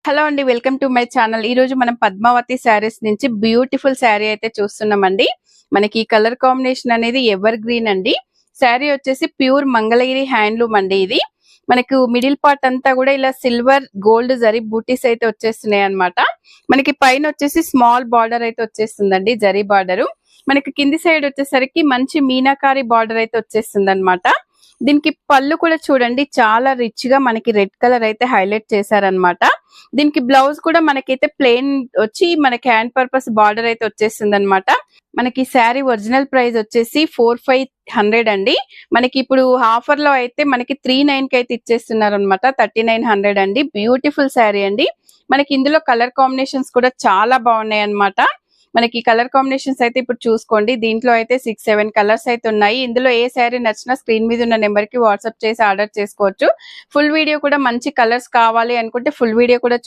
Hello అండి, welcome to my channel. ఈ రోజు మనం పద్మావతి శారీస్ నుంచి బ్యూటిఫుల్ శారీ అయితే చూస్తున్నామండి. మనకి ఈ కలర్ కాంబినేషన్ అనేది ఎవర్ గ్రీన్ అండి. శారీ వచ్చేసి ప్యూర్ మంగళగిరి హ్యాండ్లూమ్ అండి. ఇది మనకు మిడిల్ పార్ట్ అంతా కూడా ఇలా సిల్వర్ గోల్డ్ జరీ బూటీస్ అయితే వచ్చేస్తున్నాయి అన్నమాట. మనకి పైన వచ్చేసి స్మాల్ బార్డర్ అయితే వచ్చేస్తుందండి, జరీ బార్డర్. మనకి కింది సైడ్ వచ్చేసరికి మంచి మీనాకారి బార్డర్ అయితే వచ్చేస్తుంది అనమాట. దీనికి పళ్ళు కూడా చూడండి, చాలా రిచ్ గా మనకి రెడ్ కలర్ అయితే హైలైట్ చేశారనమాట. దీనికి బ్లౌజ్ కూడా మనకైతే ప్లెయిన్ వచ్చి మనకి హ్యాండ్ పర్పస్ బార్డర్ అయితే వచ్చేస్తుంది అనమాట. మనకి శారీ ఒరిజినల్ ప్రైస్ వచ్చేసి 4500 అండి. మనకి ఇప్పుడు ఆఫర్ లో అయితే మనకి 39 కి అయితే ఇచ్చేస్తున్నారు అనమాట. 3900 అండి. బ్యూటిఫుల్ శారీ అండి. మనకి ఇందులో కలర్ కాంబినేషన్స్ కూడా చాలా బాగున్నాయి అనమాట. మనకి కలర్ కాంబినేషన్స్ అయితే ఇప్పుడు చూసుకోండి. దీంట్లో అయితే 6-7 కలర్స్ అయితే ఉన్నాయి. ఇందులో ఏ శారీ నచ్చినా స్క్రీన్ మీద ఉన్న నెంబర్ కి వాట్సాప్ చేసి ఆర్డర్ చేసుకోవచ్చు. ఫుల్ వీడియో కూడా మంచి కలర్స్ కావాలి అనుకుంటే ఫుల్ వీడియో కూడా